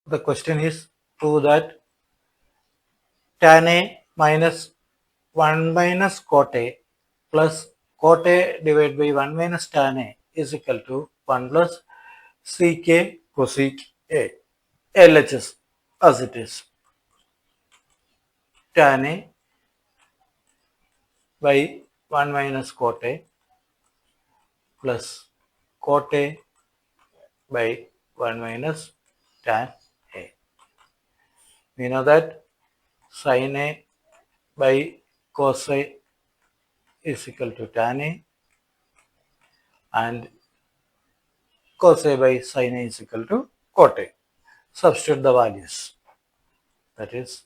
The question is, prove that tanA minus 1 minus cotA plus cotA divided by 1 minus tanA is equal to 1 plus CK cosecA. LHS as it is. tanA by 1 minus cotA plus cotA by 1 minus tan A. We know that sin A by cos A is equal to tan A and cos A by sin A is equal to cot A. Substitute the values. That is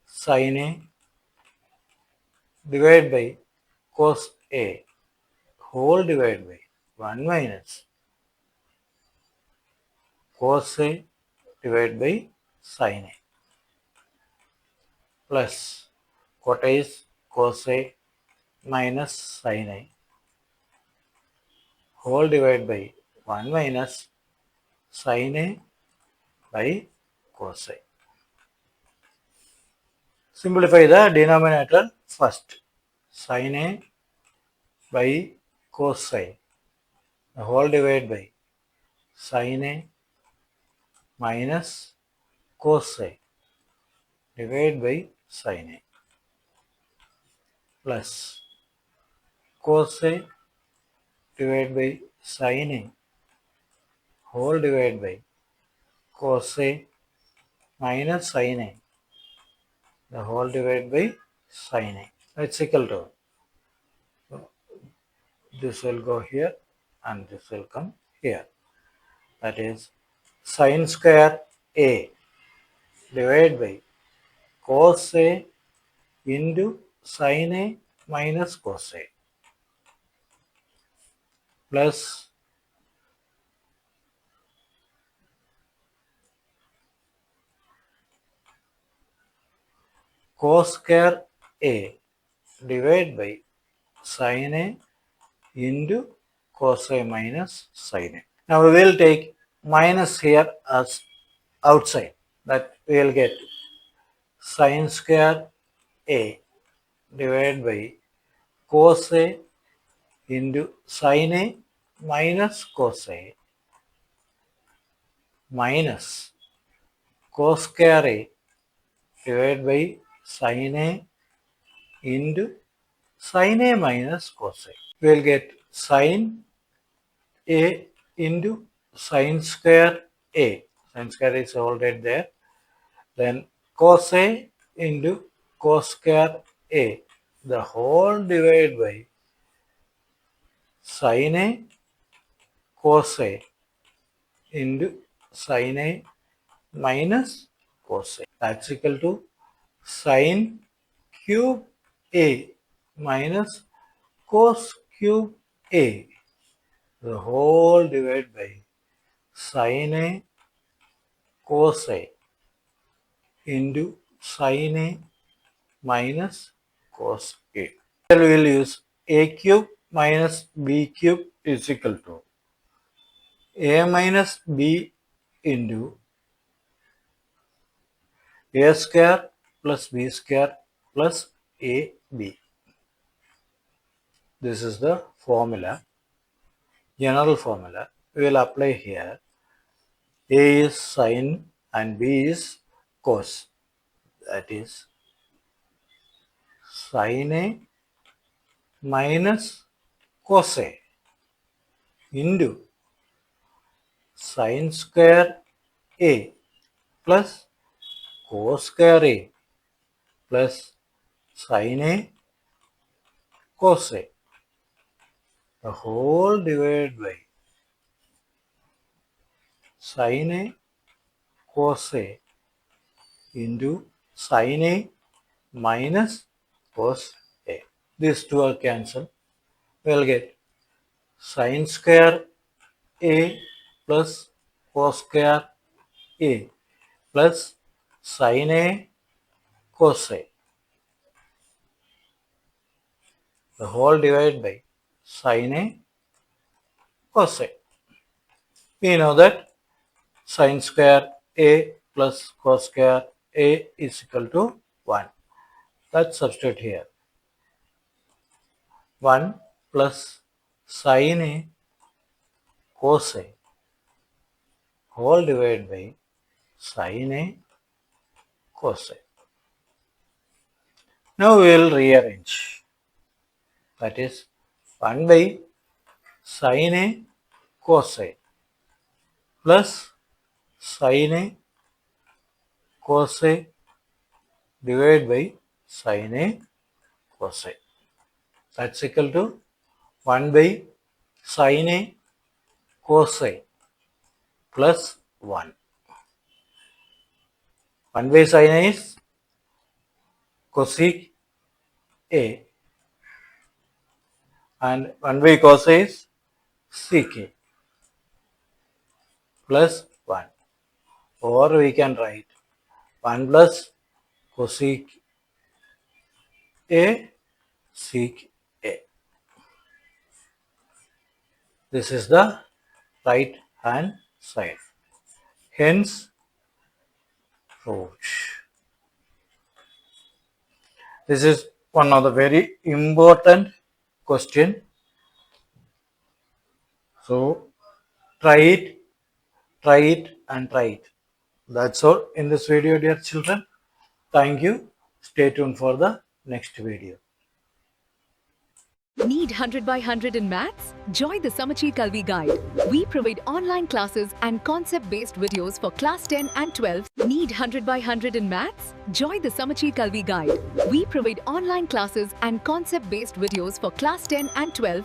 sin A divided by cos A whole divided by 1 minus cos A divided by sin A plus cot A is cos A minus sin A whole divided by 1 minus sin A by cos A. Simplify the denominator first. Sin A by cos A the whole divided by sin A minus cos A divided by sin A plus cos A divided by sin A whole divided by cos A minus sin A the whole divided by sin A. It's equal to, this will go here and this will come here. That is sin square A divided by cos A into sin A minus cos A plus cosecA A divided by sin A into cos A minus sin A. Now we will take minus here as outside. That we will get sin square A divided by cos A into sin A minus cos A minus cosecA A divided by sin A into sin A minus cos A. We will get sin A into sin square A. Sin square is already there. Then cos A into cosecA A. The whole divided by sin A cos A into sin A minus cos A. That's equal to sin cube A minus cos cube A. The whole divided by sin A cos A into sin A minus cos A. Here we will use A cube minus B cube is equal to A minus B into A square plus B square plus AB. This is the formula, general formula. We will apply here. A is sin and B is cos. That is sin A minus cos A into sin square A plus cos square A plus sin A cos A. The whole divided by sin A cos A into sin A minus cos A. These two are cancelled. We will get sin square A plus cos square A plus sin A cos A. The whole divided by sin A cos A. We know that sin square A plus cosecA is equal to 1. Let's substitute here. 1 plus sin A cos A whole divided by sin A cos A. Now we will rearrange. That is 1 by sin A cos A plus sin A cos A divided by sin A cos A. That's equal to 1 by sin A cos A plus 1. 1 by sin A is cosec A and 1 by cos A is sec A plus 1. Or we can write 1 plus cosec A sec A. This is the right hand side. Hence, proved. This is one of the very important question. So, try it and try it. That's all in this video, dear children. Thank you. Stay tuned for the next video. Need 100 by 100 in maths? Join the Samacheer Kalvi guide. We provide online classes and concept-based videos for class 10 and 12. Need 100 by 100 in maths? Join the Samacheer Kalvi guide. We provide online classes and concept-based videos for class 10 and 12